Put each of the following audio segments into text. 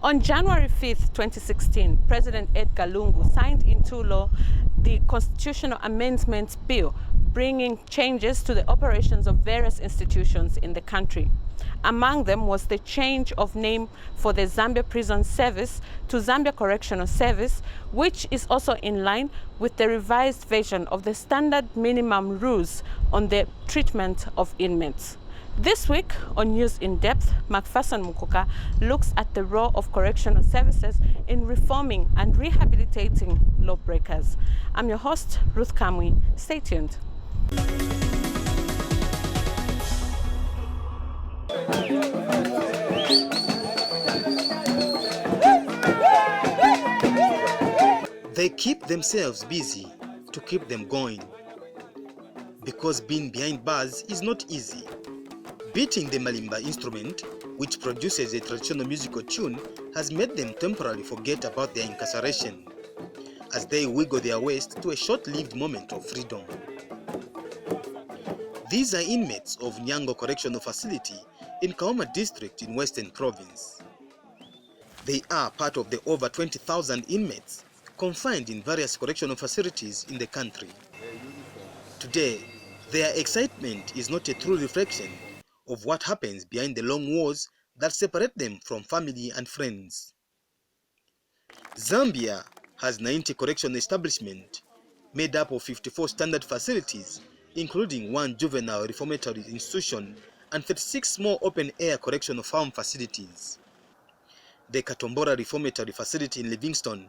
On January 5th, 2016, President Edgar Lungu signed into law the Constitutional Amendment Bill, bringing changes to the operations of various institutions in the country. Among them was the change of name for the Zambia Prisons Service to Zambia Correctional Service, which is also in line with the revised version of the standard minimum rules on the treatment of inmates. This week on News in Depth, MacPherson Mukuka looks at the role of correctional services in reforming and rehabilitating lawbreakers. I'm your host, Ruth Kamwi. Stay tuned. They keep themselves busy to keep them going, because being behind bars is not easy. Beating the malimba instrument, which produces a traditional musical tune, has made them temporarily forget about their incarceration, as they wiggle their waist to a short-lived moment of freedom. These are inmates of Nyango Correctional Facility in Kaoma District in Western Province. They are part of the over 20,000 inmates confined in various correctional facilities in the country. Today, their excitement is not a true reflection of what happens behind the long walls that separate them from family and friends. Zambia has 90 correctional establishments made up of 54 standard facilities, including 1 juvenile reformatory institution and 36 small open-air correctional farm facilities. The Katombora Reformatory Facility in Livingstone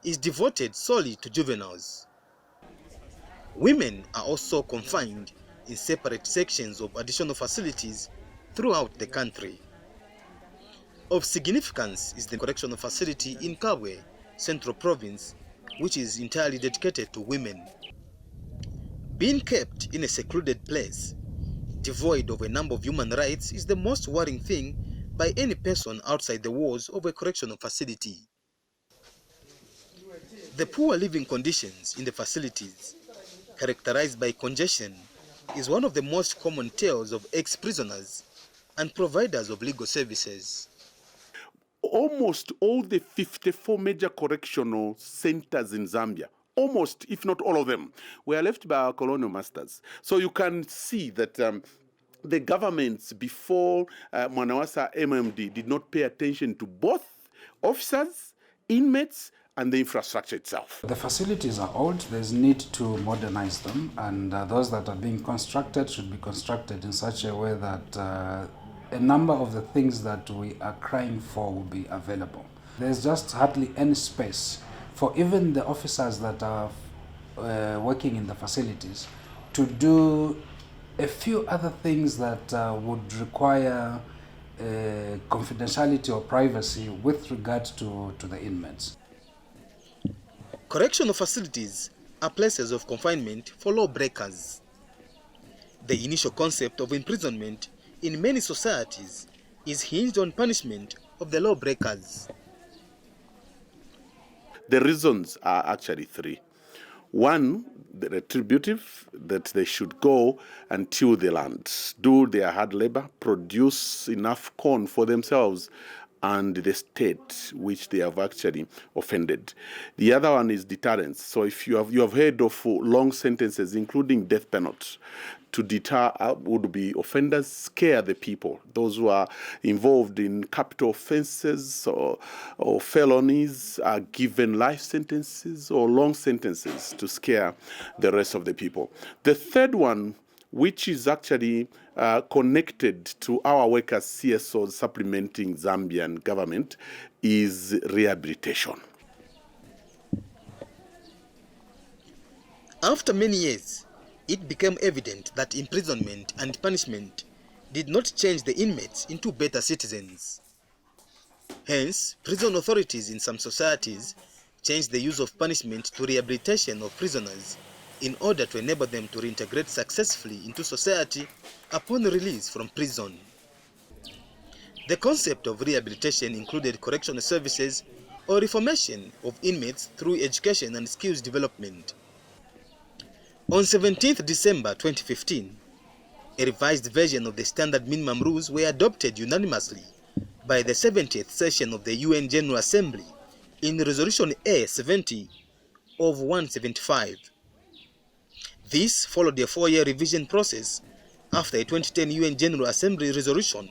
is devoted solely to juveniles. Women are also confined in separate sections of additional facilities throughout the country. Of significance is the correctional facility in Kabwe, Central Province, which is entirely dedicated to women. Being kept in a secluded place, devoid of a number of human rights, is the most worrying thing by any person outside the walls of a correctional facility. The poor living conditions in the facilities, characterized by congestion, is one of the most common tales of ex-prisoners and providers of legal services. Almost all the 54 major correctional centers in Zambia, almost, if not all of them, were left by our colonial masters. So you can see that the governments before Mwanawasa MMD did not pay attention to both officers, inmates, and the infrastructure itself. The facilities are old, there's need to modernize them, and those that are being constructed should be constructed in such a way that a number of the things that we are crying for will be available. There's just hardly any space for even the officers that are working in the facilities to do a few other things that would require confidentiality or privacy with regard to the inmates. Correctional facilities are places of confinement for lawbreakers. The initial concept of imprisonment in many societies is hinged on punishment of the lawbreakers. The reasons are actually 3. 1, the retributive, that they should go and till the land, do their hard labor, produce enough corn for themselves and the state which they have actually offended. The other one is deterrence. So if you have heard of long sentences, including death penalty, to deter would be offenders, scare the people. Those who are involved in capital offenses or felonies are given life sentences or long sentences to scare the rest of the people. The third one, which is actually connected to our workers CSOs supplementing Zambian government, is rehabilitation. After many years, it became evident that imprisonment and punishment did not change the inmates into better citizens. Hence, prison authorities in some societies changed the use of punishment to rehabilitation of prisoners in order to enable them to reintegrate successfully into society upon release from prison. The concept of rehabilitation included correctional services or reformation of inmates through education and skills development. On 17th December 2015, a revised version of the standard minimum rules were adopted unanimously by the 70th session of the UN General Assembly in Resolution A70 of 175. This followed a 4-year revision process after a 2010 UN General Assembly resolution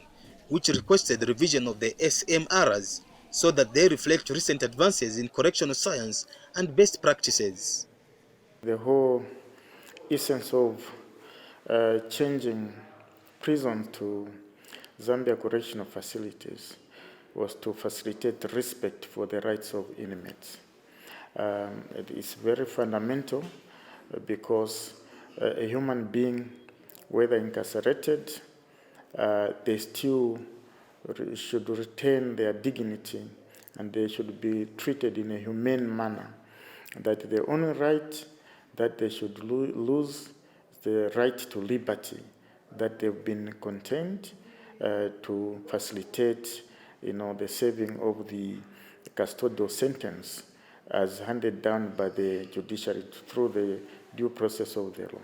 which requested the revision of the SMRs so that they reflect recent advances in correctional science and best practices. The whole essence of changing prison to Zambia Correctional Facilities was to facilitate respect for the rights of inmates. It is very fundamental because a human being, whether incarcerated, they still should retain their dignity and they should be treated in a humane manner. That the only right that they should lose is the right to liberty, that they've been contained to facilitate, the serving of the custodial sentence as handed down by the judiciary through the due process of the law.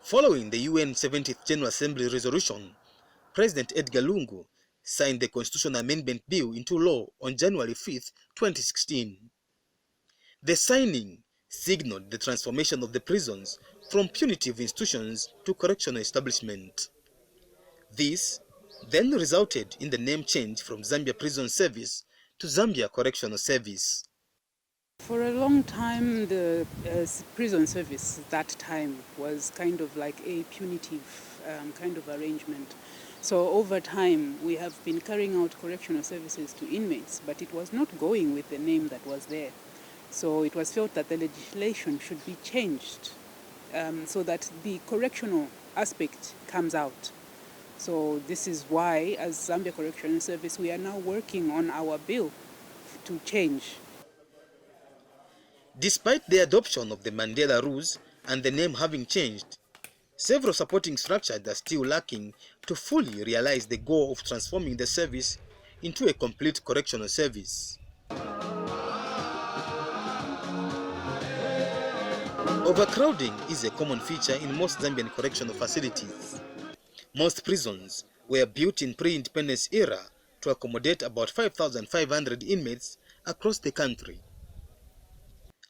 Following the UN 70th General Assembly resolution, President Edgar Lungu signed the Constitutional Amendment Bill into law on January 5, 2016. The signing signaled the transformation of the prisons from punitive institutions to correctional establishment. This then resulted in the name change from Zambia Prisons Service to Zambia Correctional Service. For a long time, the prison service that time was kind of like a punitive kind of arrangement. So over time, we have been carrying out correctional services to inmates, but it was not going with the name that was there. So it was felt that the legislation should be changed so that the correctional aspect comes out. So this is why, as Zambia Correctional Service, we are now working on our bill to change. Despite the adoption of the Mandela rules and the name having changed, several supporting structures are still lacking to fully realize the goal of transforming the service into a complete correctional service. Overcrowding is a common feature in most Zambian correctional facilities. Most prisons were built in pre-independence era to accommodate about 5,500 inmates across the country.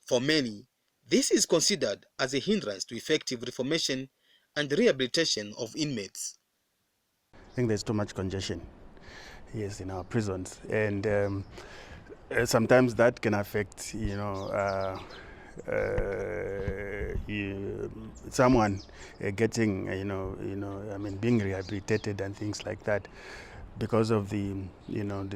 For many, this is considered as a hindrance to effective reformation and rehabilitation of inmates. I think there's too much congestion, yes, in our prisons, and sometimes that can affect, someone getting, being rehabilitated and things like that, because of the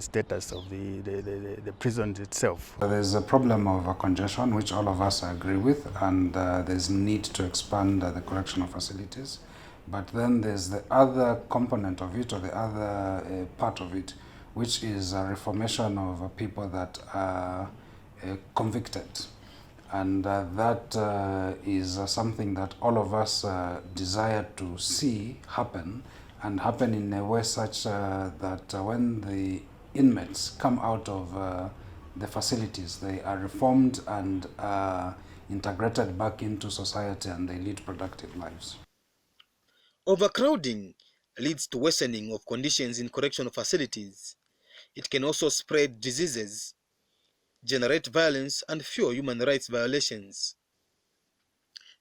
status of the prison itself. There's a problem of congestion, which all of us agree with, and there's need to expand the correctional facilities. But then there's the other component of it, or the other part of it, which is a reformation of people that are convicted. And that is something that all of us desire to see happen, and happen in a way such that when the inmates come out of the facilities, they are reformed and integrated back into society, and they lead productive lives. Overcrowding leads to worsening of conditions in correctional facilities. It can also spread diseases, generate violence, and fuel human rights violations.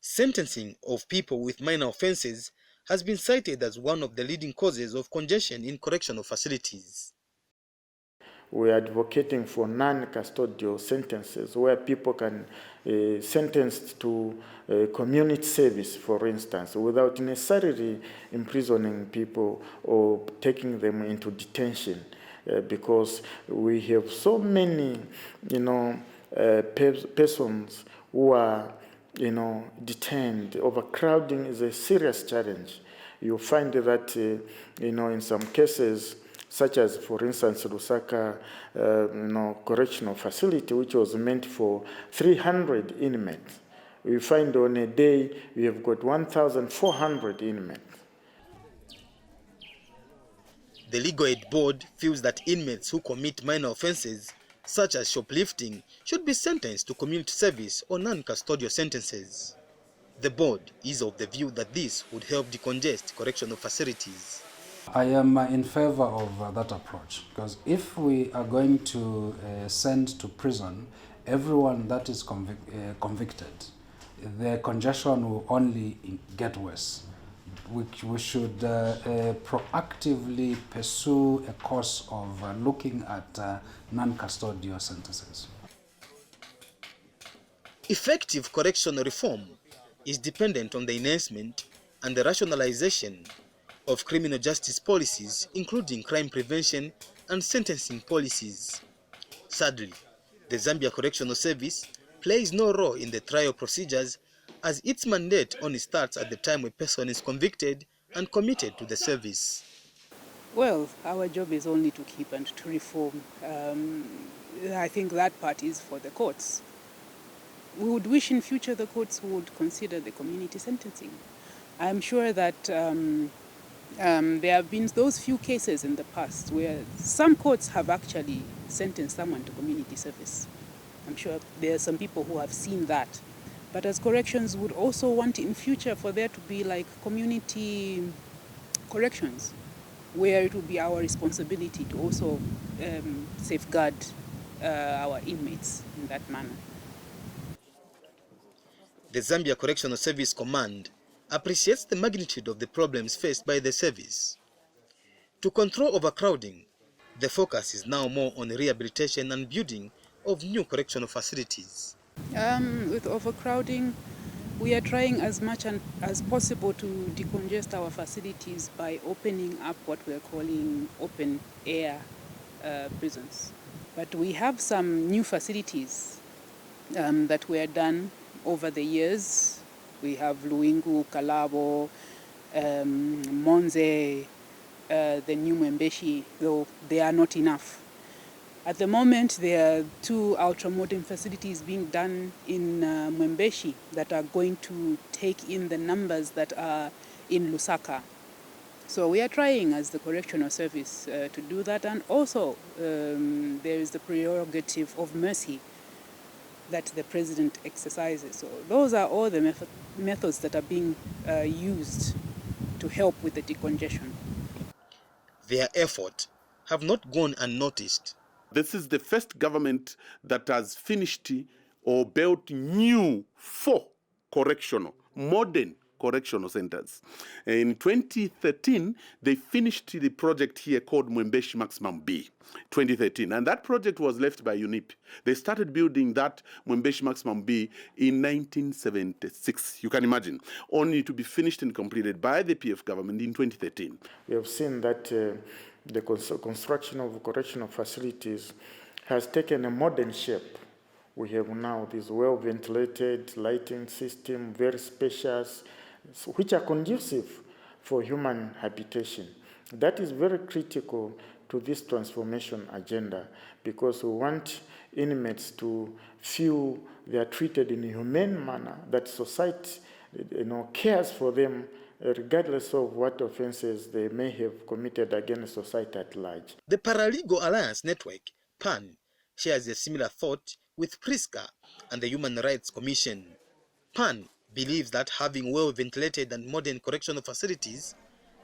Sentencing of people with minor offenses has been cited as one of the leading causes of congestion in correctional facilities. We are advocating for non-custodial sentences where people can be sentenced to community service, for instance, without necessarily imprisoning people or taking them into detention. Because we have so many, persons who are, detained. Overcrowding is a serious challenge. You find that, in some cases, such as, for instance, Lusaka, correctional facility, which was meant for 300 inmates. We find on a day we have got 1,400 inmates. The Legal Aid Board feels that inmates who commit minor offenses, such as shoplifting, should be sentenced to community service or non-custodial sentences. The board is of the view that this would help decongest correctional facilities. I am in favor of that approach, because if we are going to send to prison everyone that is convicted, the congestion will only get worse. We should proactively pursue a course of looking at non-custodial sentences. Effective correctional reform is dependent on the enhancement and the rationalization of criminal justice policies, including crime prevention and sentencing policies. Sadly, the Zambia Correctional Service plays no role in the trial procedures, as its mandate only starts at the time a person is convicted and committed to the service. Well, our job is only to keep and to reform. I think that part is for the courts. We would wish in future the courts would consider the community sentencing. I'm sure that there have been those few cases in the past where some courts have actually sentenced someone to community service. I'm sure there are some people who have seen that. But as corrections would also want in future for there to be like community corrections, where it will be our responsibility to also safeguard our inmates in that manner. The Zambia Correctional Service Command appreciates the magnitude of the problems faced by the service. To control overcrowding, the focus is now more on rehabilitation and building of new correctional facilities. With overcrowding, we are trying as much as possible to decongest our facilities by opening up what we are calling open air prisons. But we have some new facilities that were done over the years. We have Luingu, Kalabo, Monze, the new Mwembeshi, though they are not enough. At the moment, there are 2 ultra-modern facilities being done in Mwembeshi that are going to take in the numbers that are in Lusaka. So we are trying as the Correctional Service to do that, and also there is the prerogative of mercy that the President exercises. So those are all the methods that are being used to help with the decongestion. Their efforts have not gone unnoticed. This is the first government that has finished or built new 4 modern correctional centers. In 2013, they finished the project here called Mwembeshi Maximum B, 2013. And that project was left by UNIP. They started building that Mwembeshi Maximum B in 1976. You can imagine, only to be finished and completed by the PF government in 2013. We have seen that the construction of correctional facilities has taken a modern shape. We have now this well-ventilated lighting system, very spacious, which are conducive for human habitation. That is very critical to this transformation agenda, because we want inmates to feel they are treated in a humane manner, that society cares for them regardless of what offenses they may have committed against society at large. The Paralegal Alliance Network, PAN, shares a similar thought with PRISCA and the Human Rights Commission. PAN believes that having well-ventilated and modern correctional facilities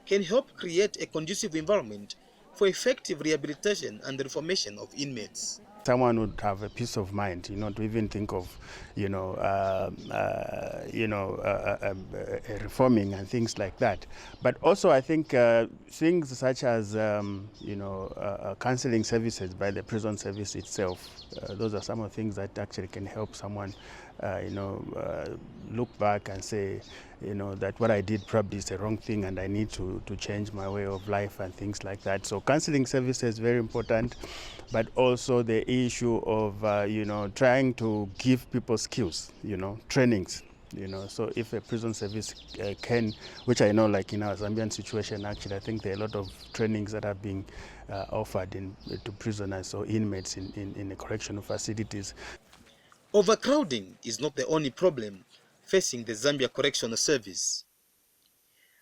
can help create a conducive environment for effective rehabilitation and reformation of inmates. Someone would have a peace of mind, to even think of, reforming and things like that. But also, I think things such as, counseling services by the prison service itself. Those are some of the things that actually can help someone, look back and say, that what I did probably is the wrong thing and I need to change my way of life and things like that. So counseling services is very important, but also the issue of, trying to give people skills, trainings. So if a prison service can, which I know like in our Zambian situation, actually, I think there are a lot of trainings that are being offered to prisoners or inmates in the correctional facilities. Overcrowding is not the only problem facing the Zambia Correctional Service.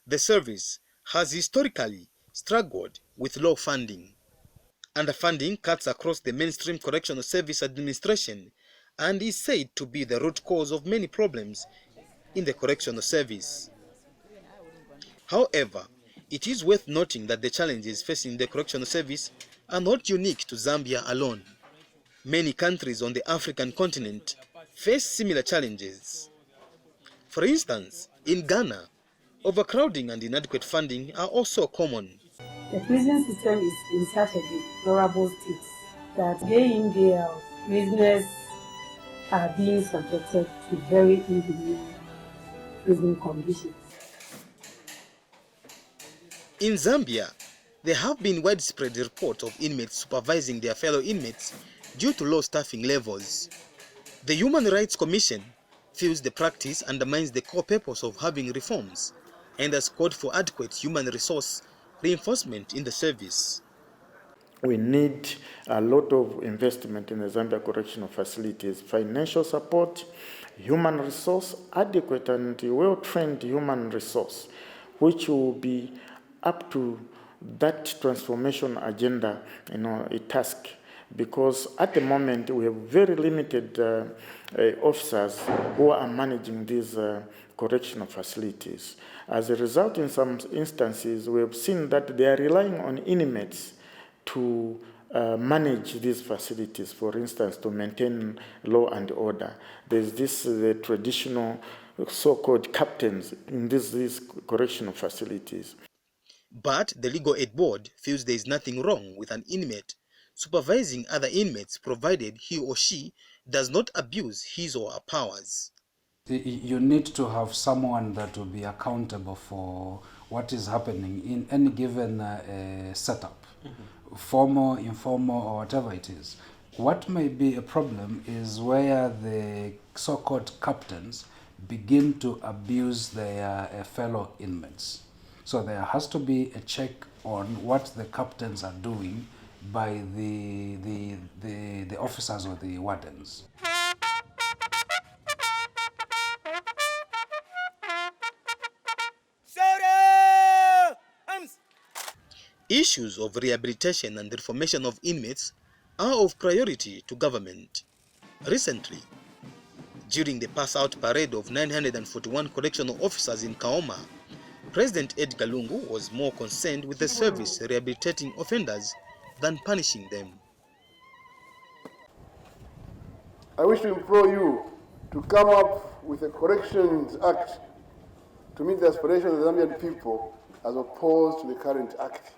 The service has historically struggled with low funding. Underfunding cuts across the mainstream correctional service administration and is said to be the root cause of many problems in the correctional service. However, It is worth noting that the challenges facing the correctional service are not unique to Zambia alone. Many countries on the African continent face similar challenges. For instance, in Ghana, overcrowding and inadequate funding are also common. The prison system is in such a deplorable state that day in, day out, prisoners are being subjected to very inhumane prison conditions. In Zambia, there have been widespread reports of inmates supervising their fellow inmates due to low staffing levels. The Human Rights Commission feels the practice undermines the core purpose of having reforms and has called for adequate human resource reinforcement in the service. We need a lot of investment in the Zambia Correctional Facilities, financial support, human resource, adequate and well-trained human resource, which will be up to that transformation agenda, a task. Because at the moment we have very limited officers who are managing these correctional facilities. As a result, in some instances, we have seen that they are relying on inmates to manage these facilities, for instance, to maintain law and order. There's the traditional so-called captains in these correctional facilities. But the Legal Aid Board feels there is nothing wrong with an inmate supervising other inmates provided he or she does not abuse his or her powers. You need to have someone that will be accountable for what is happening in any given setup, formal, informal, or whatever it is. What may be a problem is where the so-called captains begin to abuse their fellow inmates. So there has to be a check on what the captains are doing by the officers or the wardens. Issues of rehabilitation and reformation of inmates are of priority to government. Recently, during the pass-out parade of 941 correctional officers in Kaoma, President Edgar Lungu was more concerned with the service rehabilitating offenders than punishing them. I wish to implore you to come up with a Corrections Act to meet the aspirations of the Zambian people as opposed to the current act.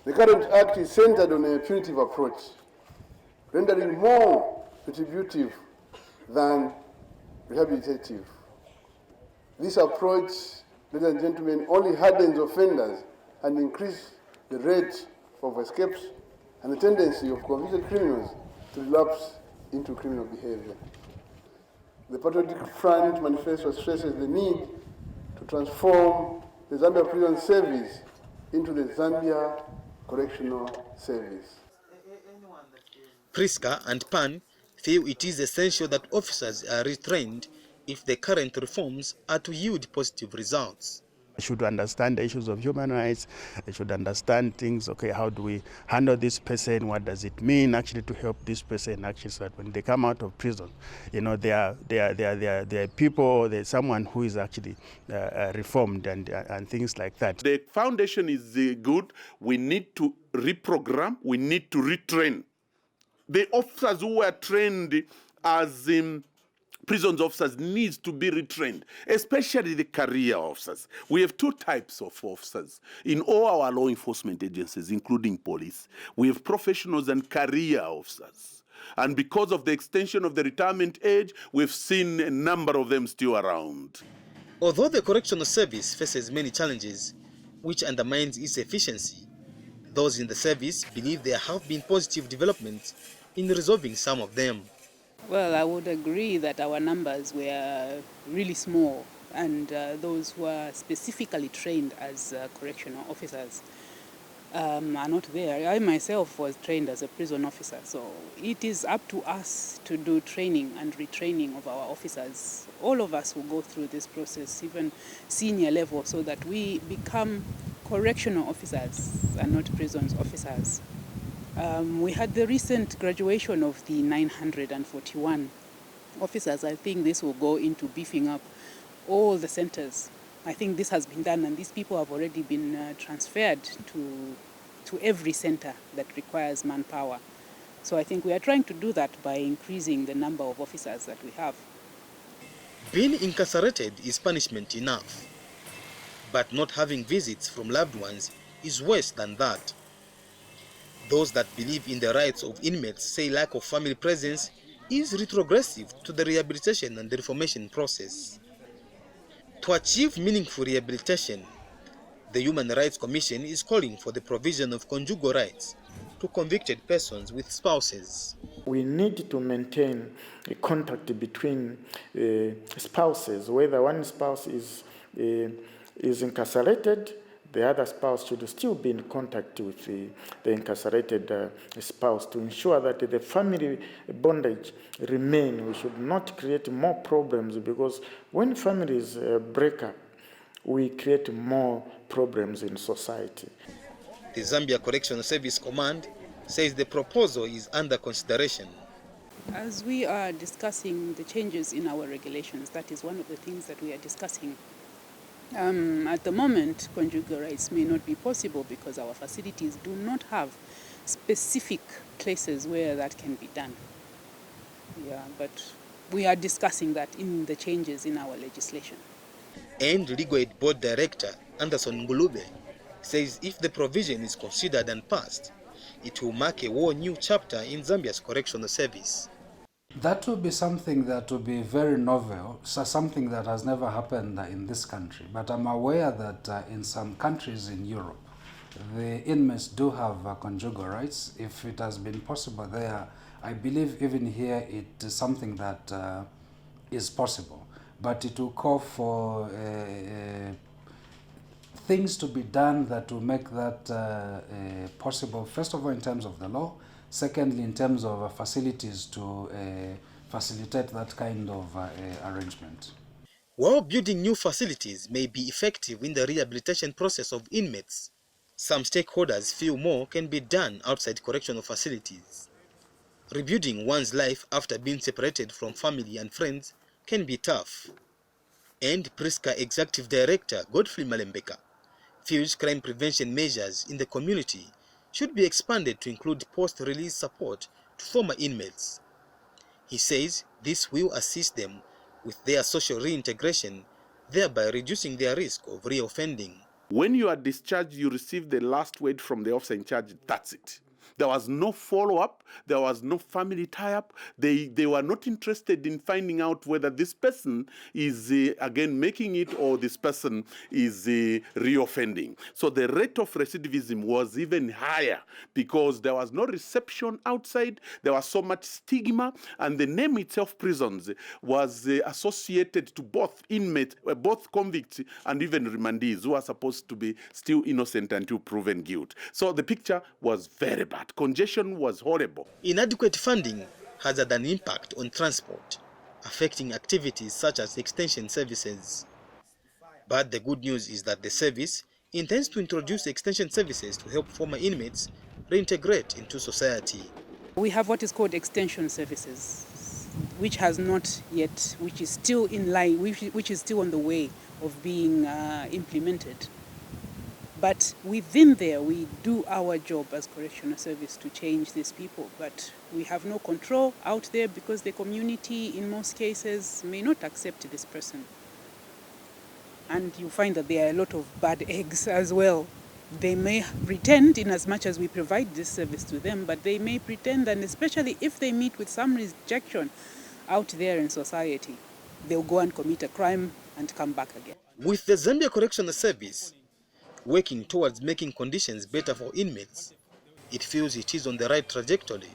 The current act is centered on a punitive approach, rendering more retributive than rehabilitative. This approach, ladies and gentlemen, only hardens offenders and increases the rate of escapes and the tendency of convicted criminals to relapse into criminal behavior. The Patriotic Front Manifesto stresses the need to transform the Zambia Prisons Service into the Zambia Correctional Service. Priska and PAN feel it is essential that officers are retrained if the current reforms are to yield positive results. They should understand the issues of human rights. They should understand things, okay, how do we handle this person? What does it mean actually to help this person actually so that when they come out of prison, they are people, or there's someone who is actually reformed and things like that. The foundation is good. We need to reprogram. We need to retrain. The officers who were trained as prisons officers needs to be retrained, especially the career officers. We have two types of officers in all our law enforcement agencies, including police. We have professionals and career officers. And because of the extension of the retirement age, we've seen a number of them still around. Although the correctional service faces many challenges, which undermines its efficiency, those in the service believe there have been positive developments in resolving some of them. Well, I would agree that our numbers were really small, and those who are specifically trained as correctional officers are not there. I myself was trained as a prison officer, so it is up to us to do training and retraining of our officers. All of us will go through this process, even senior level, so that we become correctional officers and not prisons officers. We had the recent graduation of the 941 officers. I think this will go into beefing up all the centers I think this has been done, and these people have already been transferred to every center that requires manpower. So I think we are trying to do that by increasing the number of officers that we have. Being incarcerated is punishment enough, but not having visits from loved ones is worse than that. Those that believe in the rights of inmates say lack of family presence is retrogressive to the rehabilitation and the reformation process. To achieve meaningful rehabilitation, the Human Rights Commission is calling for the provision of conjugal rights to convicted persons with spouses. We need to maintain a contact between spouses, whether one spouse is incarcerated, the other spouse should still be in contact with the incarcerated spouse to ensure that the family bondage remain. We should not create more problems, because when families break up, we create more problems in society. The Zambia Correctional Service Command says the proposal is under consideration. As we are discussing the changes in our regulations, that is one of the things that we are discussing. At the moment, conjugal rights may not be possible because our facilities do not have specific places where that can be done. Yeah, but we are discussing that in the changes in our legislation. And Legal Aid Board Director Anderson Ngulube says if the provision is considered and passed, it will mark a whole new chapter in Zambia's correctional service. That will be something that will be very novel, so something that has never happened in this country. But I'm aware that in some countries in Europe, the inmates do have conjugal rights. If it has been possible there, I believe even here it is something that is possible. But it will call for things to be done that will make that possible, first of all in terms of the law, secondly in terms of facilities to facilitate that kind of arrangement. While building new facilities may be effective in the rehabilitation process of inmates, some stakeholders feel more can be done outside correctional facilities. Rebuilding one's life after being separated from family and friends can be tough. And Priska Executive Director Godfrey Malembeka feels crime prevention measures in the community should be expanded to include post-release support to former inmates. He says this will assist them with their social reintegration, thereby reducing their risk of reoffending. When you are discharged, you receive the last word from the officer in charge. That's it. There was no follow-up. There was no family tie-up. They were not interested in finding out whether this person is, again, making it or this person is reoffending. So the rate of recidivism was even higher because there was no reception outside. There was so much stigma, and the name itself, prisons, was associated to both inmates, both convicts and even remandees who are supposed to be still innocent until proven guilt. So the picture was very bad. Congestion was horrible. Inadequate funding has had an impact on transport, affecting activities such as extension services. But the good news is that the service intends to introduce extension services to help former inmates reintegrate into society. We have what is called extension services, which has not yet, which is still in line, which is still on the way of being implemented. But within there, we do our job as correctional service to change these people. But we have no control out there because the community, in most cases, may not accept this person. And you find that there are a lot of bad eggs as well. They may pretend, in as much as we provide this service to them, but they may pretend, and especially if they meet with some rejection out there in society, they'll go and commit a crime and come back again. With the Zambia Correctional Service working towards making conditions better for inmates, it feels it is on the right trajectory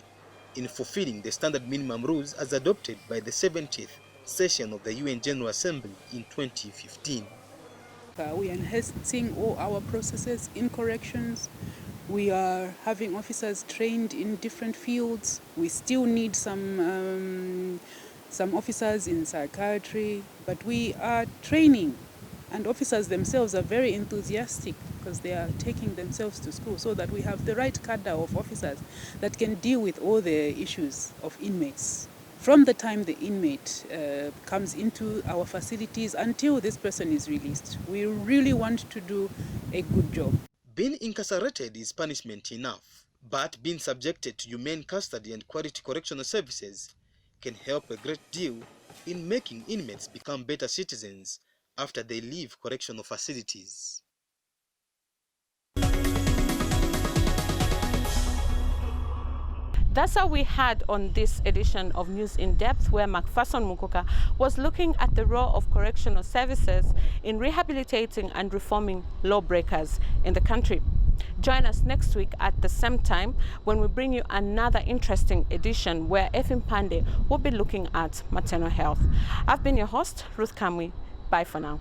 in fulfilling the standard minimum rules as adopted by the 70th session of the UN General Assembly in 2015. We are enhancing all our processes in corrections. We are having officers trained in different fields. We still need some officers in psychiatry, but we are training. And officers themselves are very enthusiastic because they are taking themselves to school so that we have the right cadre of officers that can deal with all the issues of inmates. from the time the inmate comes into our facilities until this person is released. We really want to do a good job. Being incarcerated is punishment enough, but being subjected to humane custody and quality correctional services can help a great deal in making inmates become better citizens after they leave correctional facilities. That's all we had on this edition of News in Depth, where MacPherson Mukuka was looking at the role of correctional services in rehabilitating and reforming lawbreakers in the country. Join us next week at the same time when we bring you another interesting edition where Efim Pande will be looking at maternal health. I've been your host, Ruth Kamwi. Bye for now.